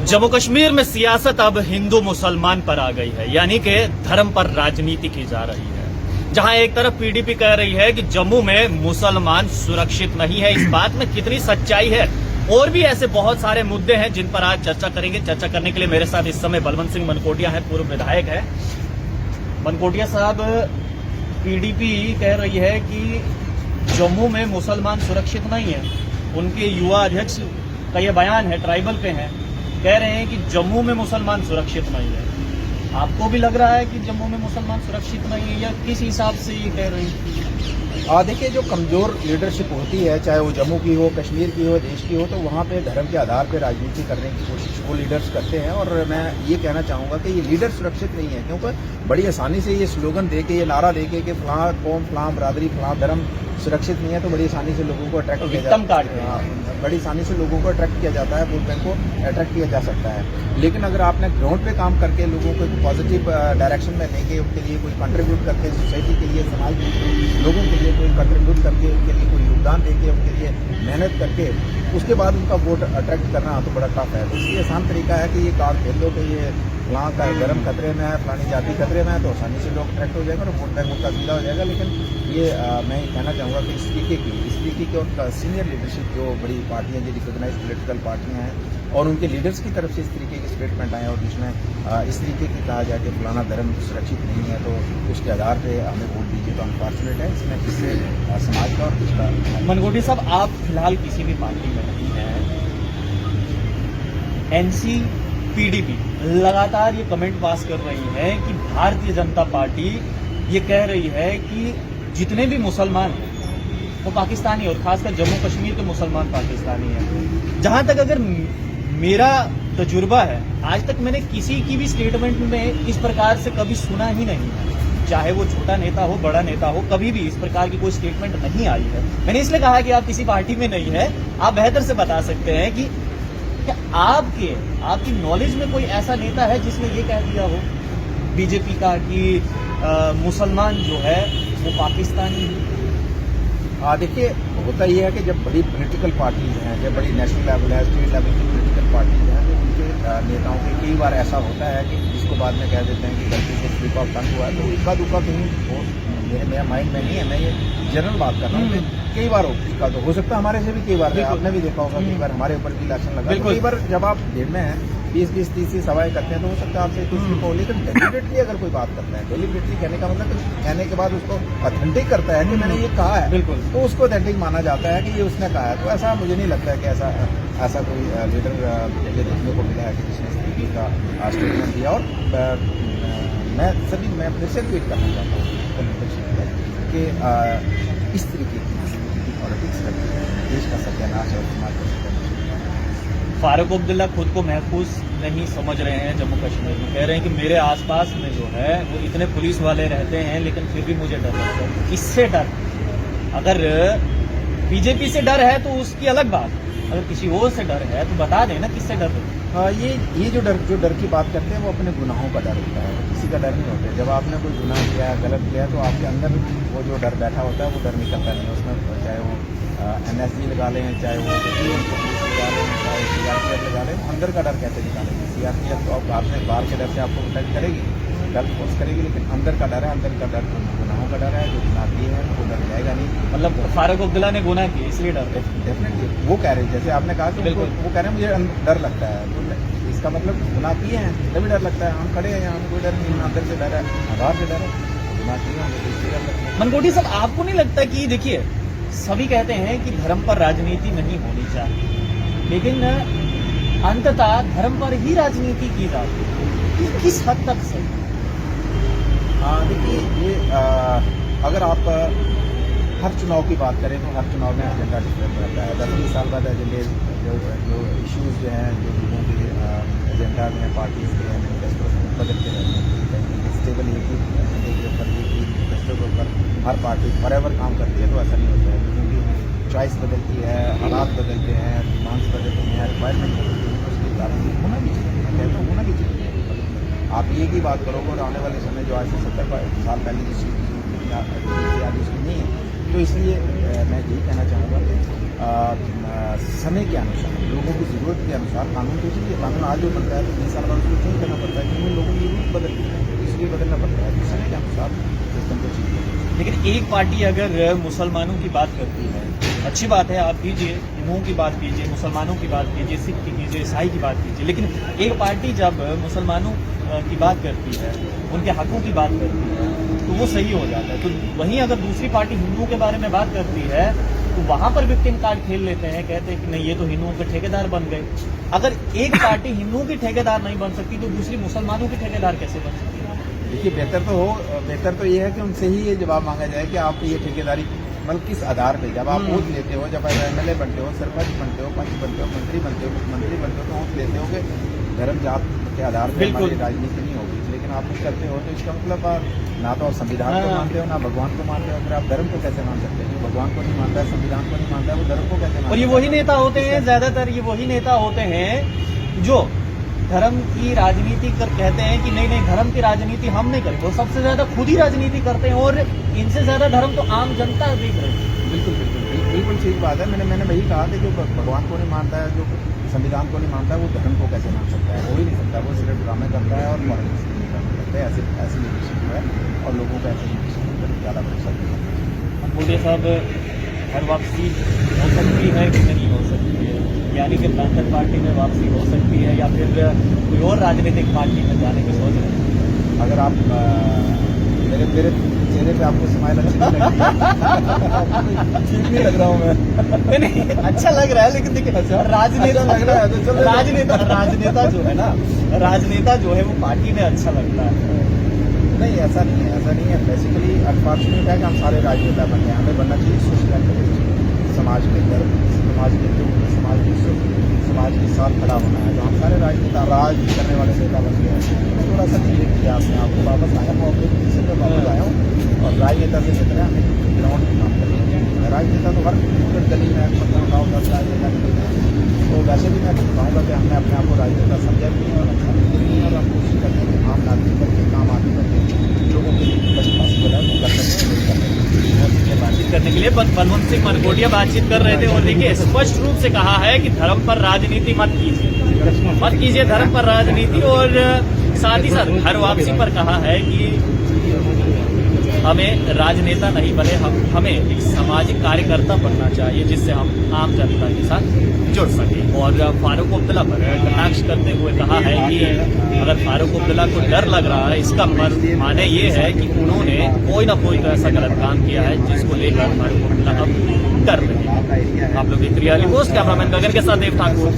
जम्मू कश्मीर में सियासत अब हिंदू मुसलमान पर आ गई है, यानी कि धर्म पर राजनीति की जा रही है। जहां एक तरफ पीडीपी कह रही है कि जम्मू में मुसलमान सुरक्षित नहीं है, इस बात में कितनी सच्चाई है। और भी ऐसे बहुत सारे मुद्दे हैं जिन पर आज चर्चा करेंगे। चर्चा करने के लिए मेरे साथ इस समय बलवंत सिंह मनकोटिया हैं, पूर्व विधायक है। मनकोटिया साहब, पीडीपी कह रही है कि जम्मू में मुसलमान सुरक्षित नहीं है। उनके युवा अध्यक्ष का यह बयान है, ट्राइबल पे है, कह रहे हैं कि जम्मू में मुसलमान सुरक्षित नहीं है। आपको भी लग रहा है कि जम्मू में मुसलमान सुरक्षित नहीं है, या किस हिसाब से ये कह रहे हैं? देखिए, जो कमज़ोर लीडरशिप होती है, चाहे वो जम्मू की हो, कश्मीर की हो, देश की हो, तो वहाँ पे धर्म के आधार पे राजनीति करने की कोशिश वो लीडर्स करते हैं। और मैं ये कहना चाहूँगा कि ये लीडर सुरक्षित नहीं है, क्योंकि बड़ी आसानी से ये स्लोगन दे के, ये नारा दे के कि फलां कौम, फलां बरादरी, फलां धर्म सुरक्षित नहीं है, तो बड़ी आसानी से लोगों को अट्रैक्ट किया जाता है। बड़ी आसानी से लोगों को अट्रैक्ट किया जाता है, वोट बैंक को अट्रैक्ट किया जा सकता है। लेकिन अगर आपने ग्राउंड पे काम करके लोगों को एक पॉजिटिव डायरेक्शन में लेके उनके लिए कोई कंट्रीब्यूट करके, सोसाइटी के लिए, समाज के लोगों के लिए कोई कंट्रीब्यूट करके, उनके लिए कोई योगदान देके, उनके लिए मेहनत करके उसके बाद उनका वोट अट्रैक्ट करना तो बड़ा टफ है। तो इसलिए आसान तरीका है कि ये कार्ड खेल लो कि ये फलां का धर्म खतरे में है, फलानी जाति खतरे में है, तो आसानी से लोग अट्रैक्ट हो जाएगा और वोट बैंक उनका सीधा हो जाएगा। लेकिन ये मैं ये कहना चाहूँगा कि इस तरीके की और सीनियर लीडरशिप जो बड़ी पार्टियाँ, जो रिकोगनाइज पोलिटिकल पार्टियाँ हैं, और उनके लीडर्स की तरफ से इस तरीके के स्टेटमेंट आए और जिसमें इस तरीके की कहा जाए कि फलाना धर्म सुरक्षित नहीं है, तो उसके आधार पर हमें वोट दीजिए, तो अनफॉर्चुनेट है। इसमें किससे समाज का और किसका। मनकोटिया साहब, आप फिलहाल किसी भी पार्टी में नहीं हैं। एनसी पीडीपी लगातार ये कमेंट पास कर रही है कि भारतीय जनता पार्टी ये कह रही है कि जितने भी मुसलमान हैं वो पाकिस्तानी है, और खासकर जम्मू कश्मीर के मुसलमान पाकिस्तानी हैं। जहां तक अगर मेरा तजुर्बा है, आज तक मैंने किसी की भी स्टेटमेंट में इस प्रकार से कभी सुना ही नहीं है, चाहे वो छोटा नेता हो, बड़ा नेता हो, कभी भी इस प्रकार की कोई स्टेटमेंट नहीं आई है। मैंने इसलिए कहा कि आप किसी पार्टी में नहीं है, आप बेहतर से बता सकते हैं कि क्या आपकी नॉलेज में कोई ऐसा नेता है जिसने ये कह दिया हो बीजेपी का कि मुसलमान जो है वो पाकिस्तानी है? देखिए, होता यह है कि जब बड़ी पॉलिटिकल पार्टीज हैं, जब बड़ी नेशनल लेवल है, स्टेट लेवल की पॉलिटिकल पार्टीज हैं, तो उनके नेताओं के कई बार ऐसा होता है कि जिसको बाद में कह देते हैं कि गलती से स्लिप ऑफ टंग हुआ है, तो इक्का दुक्का कहीं मेरे माइंड में नहीं है। मैं ये जनरल बात कर रहा हूँ। कई बार इक्का तो हो सकता है, हमारे से भी कई बार, आपने भी देखा होगा, कई बार हमारे ऊपर भी इलेक्शन लगा, तो कई बार जब आप गेम में हैं 20-20, 30 सवाएं करते हैं, तो हो सकता है आपसे कुछ भी हो। लेकिन डेलिबरेटली अगर कोई बात करता है, डेलिबरेटली कहने का मतलब कहने के बाद उसको ऑथेंटिक करता है कि मैंने ये कहा है, बिल्कुल, तो उसको ऑथेंटिक माना जाता है कि ये उसने कहा है। तो ऐसा मुझे नहीं लगता है कि ऐसा कोई लीडर मुझे देखने को मिला है कि जिसने इस तरीके का स्टेटमेंट दिया। और मैं फिर से ट्वीट करना चाहता हूँ कि इस तरीके की पॉलिटिक्स करके देश का सत्यानाश और समाज का सत्यानाश। फारूक अब्दुल्ला खुद को महफूज नहीं समझ रहे हैं जम्मू कश्मीर में, कह रहे हैं कि मेरे आसपास में जो है वो इतने पुलिस वाले रहते हैं, लेकिन फिर भी मुझे डर लगता है। किससे डर? अगर बीजेपी से डर है तो उसकी अलग बात, अगर किसी और से डर है तो बता दें ना किससे डर है। ये जो डर की बात करते हैं वो अपने गुनाहों का डर होता है, किसी का डर नहीं होता है। जब आपने कोई गुनाह किया है, गलत किया है, तो आपके अंदर वो जो डर बैठा होता है वो डर निकलता नहीं है। उसमें चाहे वो NSG लगा लें, चाहे वो पुलिस लगा लें, चाहे CRPF लगा लें, अंदर का डर कैसे निकालेंगे? CRPF तो आपने बाहर के डर से आपको प्रोटेक्ट करेगी, डर फोर्स करेगी, लेकिन अंदर का डर है, अंदर का डर गुनाहों का डर है। जो गुनाह किए हैं वो डर जाएगा नहीं। मतलब फारूक अब्दुल्ला ने गुनाह किया इसलिए डर है। डेफिनेटली वो कह रहे हैं, जैसे आपने कहा कि वो कह रहे हैं मुझे डर लगता है, तो इसका मतलब गुनाह किए हैं तभी डर लगता है। हम खड़े हैं यहाँ, कोई डर नहीं, अंदर से डर है, बाहर से डर है, गुनाह किए हैं तो इसलिए डर लगता है। मनकोटिया साहब, आपको नहीं लगता कि देखिए, सभी कहते हैं कि धर्म पर राजनीति नहीं होनी चाहिए, लेकिन अंततः धर्म पर ही राजनीति की जाती है, किस हद तक सही? देखिए, ये अगर आप हर चुनाव की बात करें तो हर चुनाव में एजेंडा डिफरेंट रहता है। 10-20 साल बाद एजेंडे जो इश्यूज जो हैं, जो लोगों के एजेंडा में, पार्टीज के मैनिफेस्टो बदलते रहते हैं। स्टेबल एक ही एजेंडे के ऊपर, एक ही मैनिफेस्टो के ऊपर हर पार्टी फॉरएवर काम करती है, तो ऐसा नहीं होता है, क्योंकि चॉइस बदलती है, हालात बदलते हैं, डिमांड्स बदलती हैं, रिक्वायरमेंट बदलती है, उसके कारण होना भी चाहिए। मैं कहता हूँ होना भी चाहिए। आप ये की बात करोगे और आने वाले समय जो आज से 70 साल पहले जिस चीज़ की आज उसकी नहीं है, तो इसलिए मैं यही कहना चाहूँगा कि समय के अनुसार, लोगों की ज़रूरत के अनुसार कानून तो चाहिए। कानून आज जो बनता है तो 20 साल बाद उसको चेंज करना पड़ता है, क्योंकि लोगों की ज़रूरत बदलती है, इसलिए बदलना पड़ता है। तो समय के अनुसार सिस्टम को चेंज। लेकिन एक पार्टी अगर मुसलमानों की बात करती है, अच्छी बात है, आप कीजिए, हिंदुओं की बात कीजिए, मुसलमानों की बात कीजिए, सिख की कीजिए, ईसाई की बात कीजिए, लेकिन एक पार्टी जब मुसलमानों की बात करती है, उनके हकों की बात करती है, तो वो सही हो जाता है। तो वहीं अगर दूसरी पार्टी हिंदुओं के बारे में बात करती है तो वहां पर विक्टिम कार्ड खेल लेते हैं, कहते हैं कि नहीं ये तो हिंदुओं के ठेकेदार बन गए। अगर एक पार्टी हिंदुओं की ठेकेदार नहीं बन सकती तो दूसरी मुसलमानों की ठेकेदार कैसे बन सकती है? देखिए, बेहतर तो ये है कि उनसे ही ये जवाब मांगा जाए कि आप ये ठेकेदारी मतलब किस आधार पे, जब आप वोट लेते हो, जब MLA बनते हो, सरपंच बनते हो, पंच बनते हो, मंत्री बनते हो, मुख्यमंत्री बनते हो, तो वोट लेते हो कि धर्म जात के आधार पे हमारी राजनीति नहीं होगी। लेकिन आप कुछ करते हो तो इसका मतलब ना तो आप संविधान को मानते हो, ना भगवान को मानते हो। फिर आप धर्म को कैसे मान सकते हैं? जो भगवान को नहीं मानता है, संविधान को नहीं मानता है, वो धर्म को कैसे मानता है? और ये वही नेता होते हैं, ज्यादातर ये वही नेता होते हैं जो धर्म की राजनीति कर कहते हैं कि नहीं धर्म की राजनीति हम नहीं करेंगे, वो सबसे ज्यादा खुद ही राजनीति करते हैं और इनसे ज्यादा धर्म तो आम जनता देख रही है। बिल्कुल ठीक बात है। मैंने वही कहा कि जो भगवान को नहीं मानता है, जो संविधान को नहीं मानता है, वो धर्म को कैसे मान सकता है? हो ही नहीं सकता। वो सिर्फ ड्रामे करता है और पॉलिटिक्स करता है। ऐसी लीडरशिप जो है और लोगों का ऐसे लीडरशिप पर ज़्यादा भरोसा नहीं है। मोदी साहब, घर वापसी हो सकती है कि नहीं हो सकती है? यानी कि पैंथर पार्टी में वापसी हो सकती है या फिर कोई और राजनीतिक पार्टी में जाने की सोच रहे हैं? अगर आप मेरे चेहरे पे आपको स्माइल अच्छी नहीं लग रही है, ठीक नहीं लग रहा हूँ मैं। नहीं, अच्छा लग रहा है, लेकिन देखिए राजनेता लग रहा है तो चलो। राजनेता जो है ना, राजनेता जो है वो पार्टी में अच्छा लगता है। नहीं, ऐसा नहीं है। बेसिकली अनफॉर्चुनेट है कि हम सारे राजनेता बन गए। हमें बनना चाहिए सोशल एक्टिविस्ट, समाज के गर्व, समाज के दुख, समाज की सुख, समाज के साथ खड़ा होना है। तो हम सारे राजनेता राज करने वाले नेता बन गए हैं। थोड़ा सा चीजें किया अपने आप को, वापस आया हूँ, अपने पोजीशन पर वापस आया हूँ और राजनेता से जितना हमें ग्राउंड में काम करेंगे। राजनेता तो हर गली में मतलब 9-10 राजनेता करते हैं। तो वैसे भी मैं कहूँगा कि हमने अपने आप को राजनेता समझा भी है और अच्छा भी है और हम कोशिश करते हैं कि आम नागरिक करके काम आदमी करके लोगों के लिए बड़ी पॉसिबल है वो कर सकते हैं, नहीं कर सकते। बातचीत करने के लिए बलवंत सिंह मनकोटिया बातचीत कर रहे थे और देखिए स्पष्ट रूप से कहा है कि धर्म पर राजनीति मत कीजिए धर्म पर राजनीति। और साथ ही साथ घर वापसी पर कहा है कि हमें राजनेता नहीं बने, हमें एक सामाजिक कार्यकर्ता बनना चाहिए जिससे हम आम जनता के साथ जुड़ सकें। और फारूक अब्दुल्ला पर कटाक्ष करते हुए कहा है कि अगर फारूक अब्दुल्ला को डर लग रहा है, इसका माने ये है कि उन्होंने कोई ना कोई तो ऐसा गलत काम किया है जिसको लेकर फारूक अब्दुल्ला अब कर रहे हैं। आप लोग की रिपोर्ट कैमरामैन गगन के साथ देव ठाकुर।